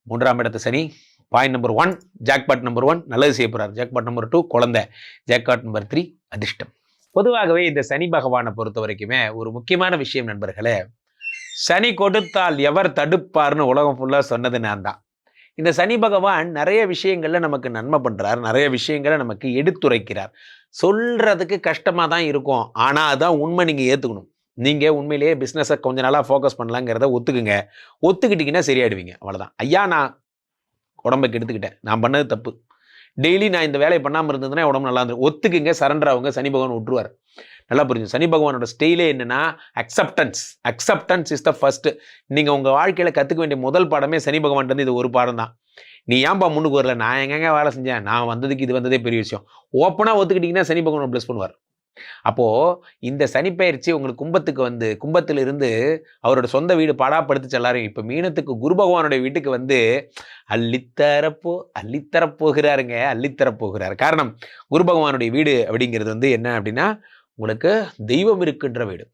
மூன்றாம் இடத்து சனி. Point number 1 jackpot number 1 நல்லது செய்ய போறார். ஜாக்பாட் நம்பர் 2 குழந்தை. ஜாக்பாட் நம்பர் 3 அதிர்ஷ்டம். பொதுவாகவே இந்த சனி பகவானை பொறுத்த வரைக்குமே ஒரு முக்கியமான விஷயம் நண்பர்களே, சனி கொடுத்தால் எவர் தடுப்பார்னு உலகம் ஃபுல்லா சொன்னது நான் தான். இந்த சனி பகவான் நிறைய விஷயங்கள்ல நமக்கு நன்மை பண்றார், நிறைய விஷயங்களை நமக்கு எடுத்துரைக்கிறார். சொல்றதுக்கு கஷ்டமா தான் இருக்கும், ஆனா அதான் உண்மை. நீங்க ஏத்துக்கணும். நீங்க உண்மையிலேயே பிசினஸை கொஞ்ச நாளா ஃபோக்கஸ் பண்ணலாங்கிறத ஒத்துக்குங்க. ஒத்துக்கிட்டீங்கன்னா சரியாயிடுவீங்க. அவ்வளவுதான். ஐயா நான் உடம்புக்கு எடுத்துக்கிட்டேன், நான் பண்ணது தப்பு, டெய்லி நான் இந்த வேலையை பண்ணாமல் இருந்ததுன்னா உடம்பு நல்லா இருந்துடும். ஒத்துக்குங்க, சரண்டர் ஆகுங்க, சனி பகவான் விட்டுருவார். நல்லா புரிஞ்சு. சனி பகவானோட ஸ்டைலே என்னன்னா acceptance. Acceptance is the first. நீங்கள் உங்கள் வாழ்க்கையில் கற்றுக்க வேண்டிய முதல் பாடமே சனி பகவான் வந்து இது ஒரு பாடம் தான். நீ ஏன்பா முன்னுக்கு வரல, நான் எங்கெங்க வேலை செஞ்சேன், நான் வந்ததுக்கு இது வந்ததே பெரிய விஷயம். ஓப்பனாக ஒத்துக்கிட்டிங்கன்னா சனி பகவான் பிளஸ் பண்ணுவார். அப்போது இந்த சனிப்பெயர்ச்சி உங்களுக்கு கும்பத்துக்கு வந்து கும்பத்திலிருந்து அவரோட சொந்த வீடு பாடாப்படுத்து எல்லாரும் இப்போ மீனத்துக்கு குரு பகவானுடைய வீட்டுக்கு வந்து அள்ளித்தரப்போகிறாருங்க. அள்ளித்தரப்போகிறார். காரணம், குரு பகவானுடைய வீடு அப்படிங்கிறது வந்து என்ன அப்படின்னா உங்களுக்கு தெய்வம் இருக்கின்ற வீடு.